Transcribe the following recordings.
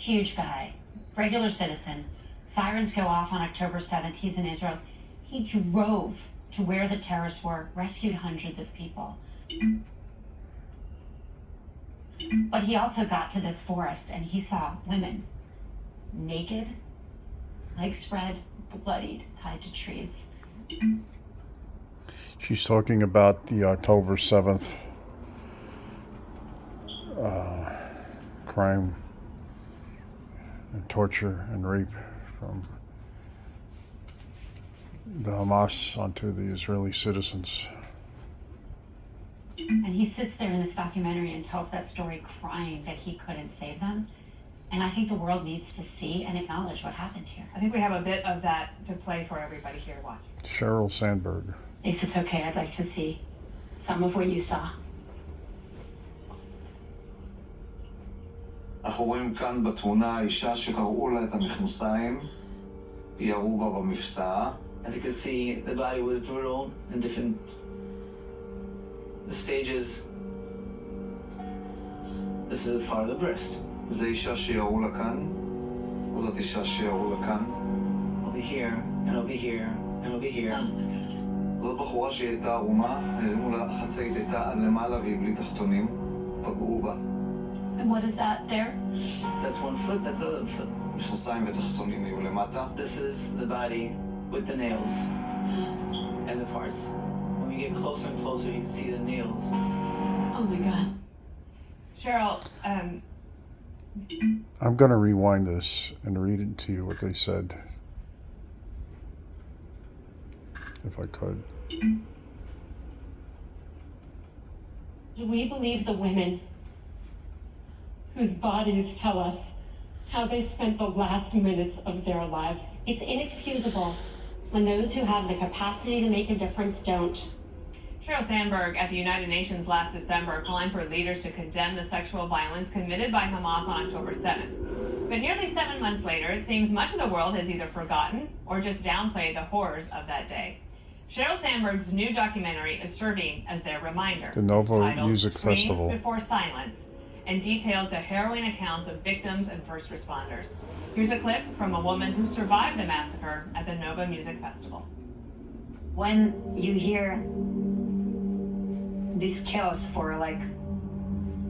Huge guy, regular citizen. Sirens go off on October 7th. He's in Israel. He drove to where the terrorists were, rescued hundreds of people. But he also got to this forest and he saw women naked, legs spread, bloodied, tied to trees. She's talking about the October 7th crime and torture and rape from the Hamas onto the Israeli citizens. And he sits there in this documentary and tells that story crying that he couldn't save them. And I think the world needs to see and acknowledge what happened here. I think we have a bit of that to play for everybody here watching. Sheryl Sandberg. If it's okay, I'd like to see some of what you saw. אנחנו רואים כאן בתמונה אישה שקראו לה את המכנסיים, ירו בה במפסעה. As you can see, the body was brutal in different stages. This is part of the breast. זו אישה שירו לה כאן, זאת אישה שירו לה כאן. Over here, and over here, and over here. זאת בחורה שהיא הייתה ערומה, הרימו לה חצאית הייתה עד למעלה והיא בלי תחתונים, פגעו בה. And what is that there? That's one foot, that's the other foot. מכנסיים ותחתונים היו למטה. This is the body with the nails and the parts. When you get closer and closer, you can see the nails. Oh my God. Cheryl, I'm going to rewind this and read it to you what they said, if I could. Do we believe the women whose bodies tell us how they spent the last minutes of their lives? It's inexcusable when those who have the capacity to make a difference don't. Sheryl Sandberg at the United Nations last December calling for leaders to condemn the sexual violence committed by Hamas on October 7th. But nearly 7 months later, it seems much of the world has either forgotten or just downplayed the horrors of that day. Sheryl Sandberg's new documentary is serving as their reminder. The Novo It's titled Music Screams Festival. Before Silence, and details the harrowing accounts of victims and first responders. Here's a clip from a woman who survived the massacre at the Nova Music Festival. When you hear this chaos for like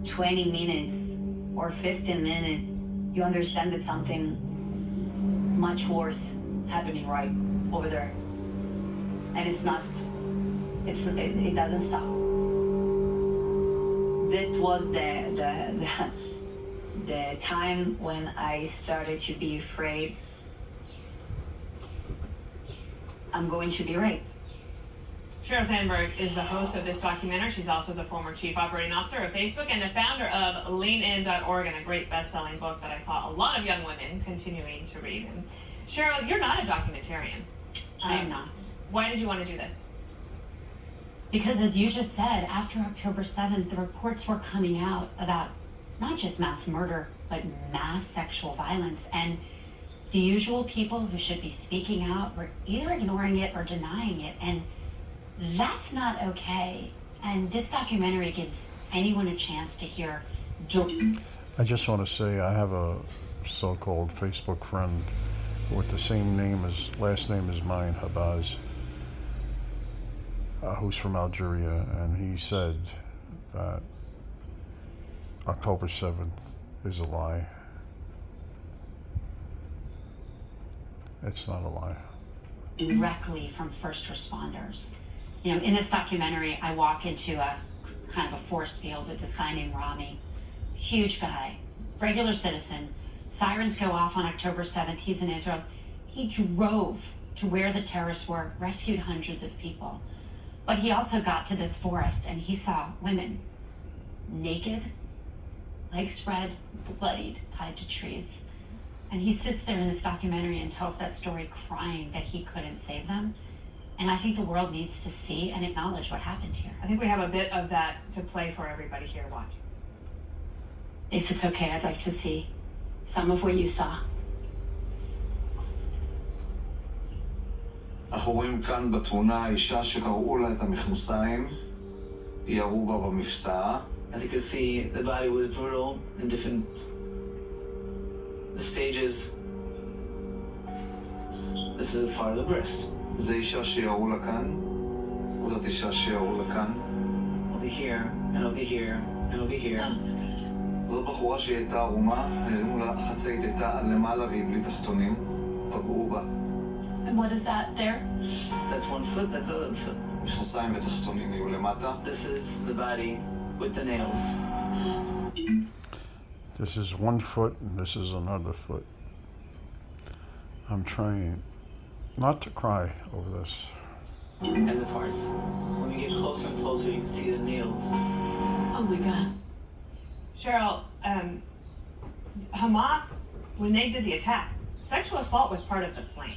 20 minutes or 15 minutes, you understand that something much worse happening right over there. And it doesn't stop. That was the time when I started to be afraid I'm going to be raped. Sheryl Sandberg is the host of this documentary. She's also the former chief operating officer of Facebook and the founder of leanin.org, and a great best-selling book that I saw a lot of young women continuing to read. And Sheryl, you're not a documentarian. I am not. Why did you want to do this? Because as you just said, after October 7th, the reports were coming out about not just mass murder, but mass sexual violence. And the usual people who should be speaking out were either ignoring it or denying it. And that's not okay. And this documentary gives anyone a chance to hear. I just want to say I have a so-called Facebook friend with the same last name as mine, Habaz, who's from Algeria, and he said that October 7th is a lie. It's not a lie. Directly from first responders. You know, in this documentary, I walk into a kind of a forest field with this guy named Rami. Huge guy, regular citizen. Sirens go off on October 7th. He's in Israel. He drove to where the terrorists were, rescued hundreds of people. But he also got to this forest and he saw women naked, legs spread, bloodied, tied to trees. And he sits there in this documentary and tells that story crying that he couldn't save them. And I think the world needs to see and acknowledge what happened here. I think we have a bit of that to play for everybody here watching. If it's okay, I'd like to see some of what you saw. אנחנו רואים כאן בתמונה אישה שקראו לה את המכנסיים, ירו בה במפסעה. As you can see, the body was brutal in different The stages. This is part of the breast. זה אישה שירו לה כאן, זאת אישה שירו לה כאן. Over here, and over here, and over here. זאת בחורה שהיא הייתה ערומה, הרימו לה חצאית הייתה עד למעלה והיא בלי תחתונים, פגעו בה. And what is that there? That's one foot, that's the other foot. מכנסיים ותחתונים יהיו למטה. This is the body with the nails. This is one foot and this is another foot. I'm trying not to cry over this. And the parts. When you get closer and closer, you can see the nails. Oh my God. Cheryl, Hamas, when they did the attack, sexual assault was part of the plan.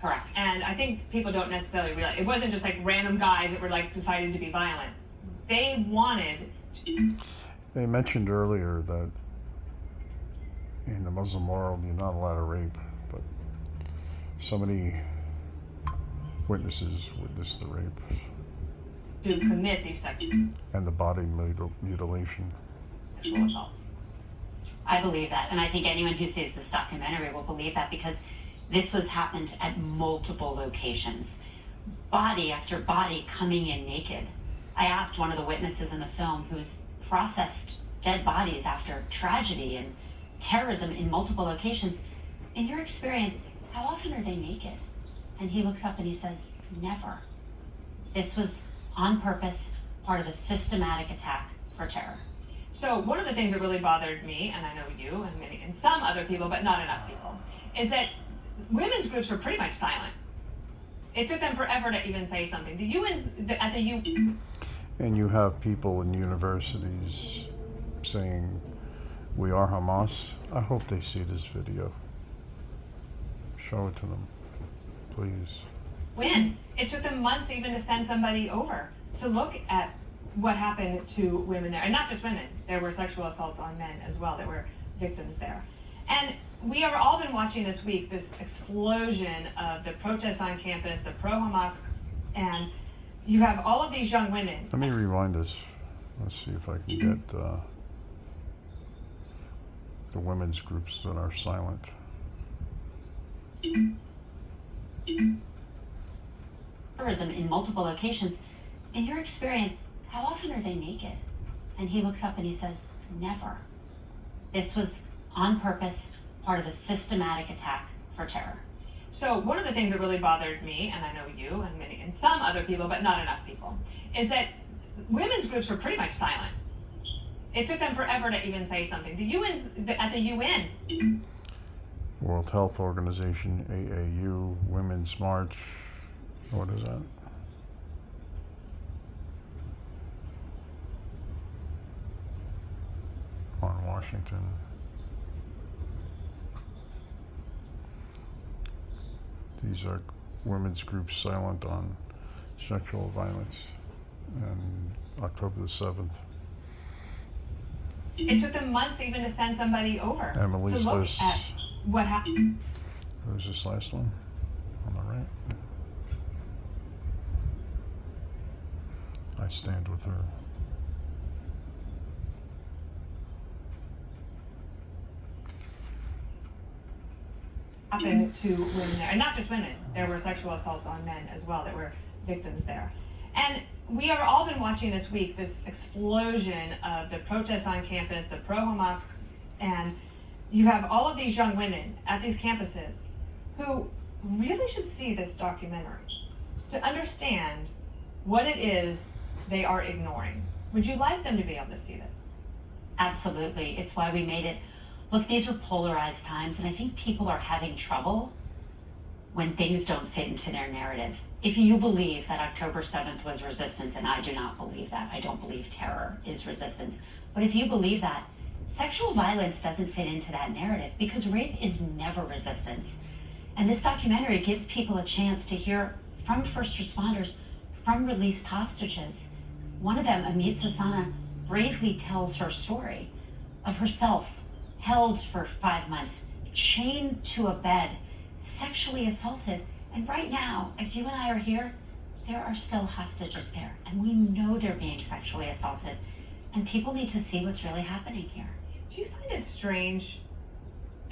Correct. And I think people don't necessarily realize it wasn't just like random guys that were like deciding to be violent. They wanted. They mentioned earlier that in the Muslim world you're not allowed to rape, but so many witnesses witnessed the rape To commit these and the body mutilation. sexual assaults. I believe that. And I think anyone who sees this documentary will believe that because this was happened at multiple locations. Body after body coming in naked. I asked one of the witnesses in the film who's processed dead bodies after tragedy and terrorism in multiple locations, in your experience, how often are they naked? And he looks up and he says, never. This was on purpose, part of a systematic attack for terror. So one of the things that really bothered me, and I know you and many and some other people, but not enough people, is that women's groups were pretty much silent. It took them forever to even say something. The UN's at the UN. And you have people in universities saying, we are Hamas. I hope they see this video. Show it to them, please. When it took them months even to send somebody over to look at what happened to women there, and not just women. There were sexual assaults on men as well that were victims there. And we have all been watching this week this explosion of the protests on campus, the pro-Hamas, and you have all of these young women. Let me rewind this. Let's see if I can get the women's groups that are silent. Terrorism in multiple locations. In your experience, how often are they naked? And he looks up and he says, never. This was on purpose, part of a systematic attack for terror. So one of the things that really bothered me, and I know you and many and some other people, but not enough people, is that women's groups were pretty much silent. It took them forever to even say something. At the UN. World Health Organization, AAU, Women's March. What is that? On Washington. These are women's groups silent on sexual violence and October the 7th. It took them months even to send somebody over Emily's to look list. at what happened. Who's this last one? On the right. I stand with her. Happened to women there, and not just women. There were sexual assaults on men as well that were victims there. And we have all been watching this week this explosion of the protests on campus, the pro-Hamas, and you have all of these young women at these campuses who really should see this documentary to understand what it is they are ignoring. Would you like them to be able to see this? Absolutely. It's why we made it. Look, these are polarized times, and I think people are having trouble when things don't fit into their narrative. If you believe that October 7th was resistance, and I do not believe that, I don't believe terror is resistance, but if you believe that, sexual violence doesn't fit into that narrative because rape is never resistance. And this documentary gives people a chance to hear from first responders, from released hostages. One of them, Amit Sassana, bravely tells her story of herself held for 5 months, chained to a bed, sexually assaulted. And right now, as you and I are here, there are still hostages there. And we know they're being sexually assaulted. And people need to see what's really happening here. Do you find it strange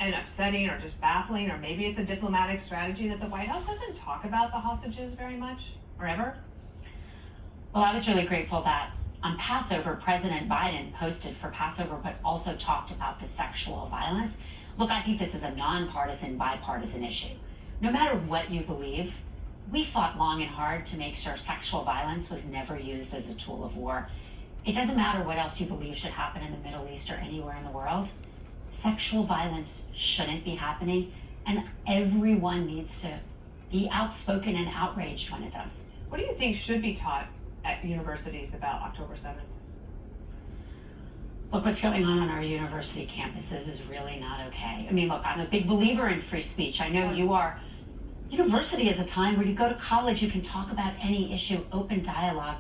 and upsetting or just baffling, or maybe it's a diplomatic strategy that the White House doesn't talk about the hostages very much, or ever? Well, I was really grateful that on Passover, President Biden posted for Passover, but also talked about the sexual violence. Look, I think this is a nonpartisan, bipartisan issue. No matter what you believe, we fought long and hard to make sure sexual violence was never used as a tool of war. It doesn't matter what else you believe should happen in the Middle East or anywhere in the world. Sexual violence shouldn't be happening, and everyone needs to be outspoken and outraged when it does. What do you think should be taught at universities about October 7th? Look, what's going on our university campuses is really not okay. I mean, look, I'm a big believer in free speech. I know you are. University is a time where you go to college, you can talk about any issue, open dialogue.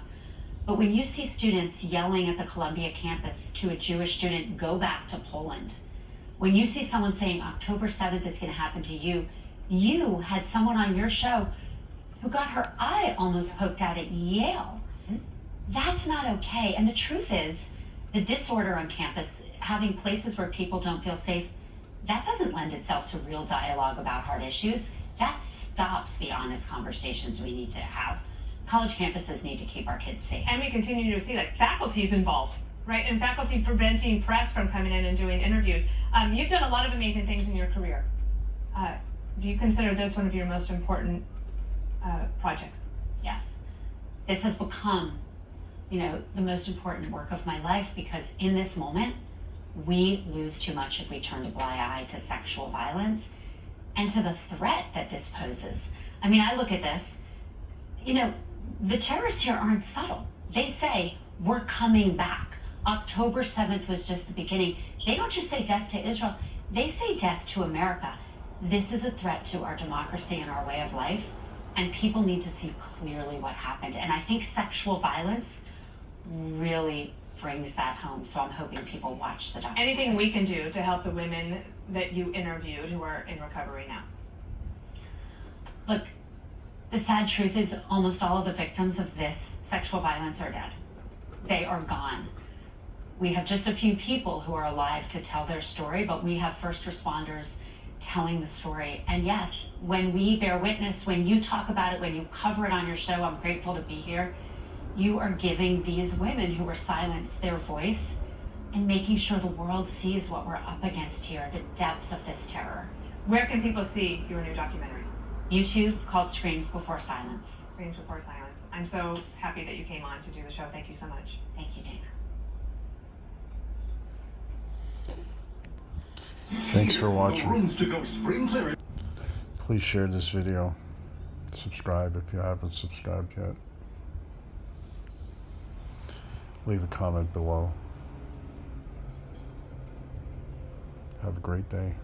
But when you see students yelling at the Columbia campus to a Jewish student, go back to Poland. When you see someone saying October 7th is going to happen to you, you had someone on your show who got her eye almost poked out at Yale. That's not okay. And the truth is, the disorder on campus, having places where people don't feel safe, that doesn't lend itself to real dialogue about hard issues. That stops the honest conversations we need to have. College campuses need to keep our kids safe. And we continue to see like faculty's involved, right? And faculty preventing press from coming in and doing interviews. You've done a lot of amazing things in your career. Do you consider this one of your most important projects? Yes. This has become, the most important work of my life, because in this moment, we lose too much if we turn a blind eye to sexual violence and to the threat that this poses. I mean, I look at this, the terrorists here aren't subtle. They say, we're coming back. October 7th was just the beginning. They don't just say death to Israel, they say death to America. This is a threat to our democracy and our way of life, and people need to see clearly what happened. And I think sexual violence really brings that home. So I'm hoping people watch the documentary. Anything we can do to help the women that you interviewed who are in recovery now? Look, the sad truth is almost all of the victims of this sexual violence are dead. They are gone. We have just a few people who are alive to tell their story, but we have first responders telling the story. And yes, when we bear witness, when you talk about it, when you cover it on your show, I'm grateful to be here. You are giving these women who were silenced their voice and making sure the world sees what we're up against here, the depth of this terror. Where can people see your new documentary? YouTube, called Screams Before Silence. Screams Before Silence. I'm so happy that you came on to do the show. Thank you so much. Thank you, Dana. Thanks for watching. Rooms to go spring clearance. Please share this video. Subscribe if you haven't subscribed yet. Leave a comment below. Have a great day.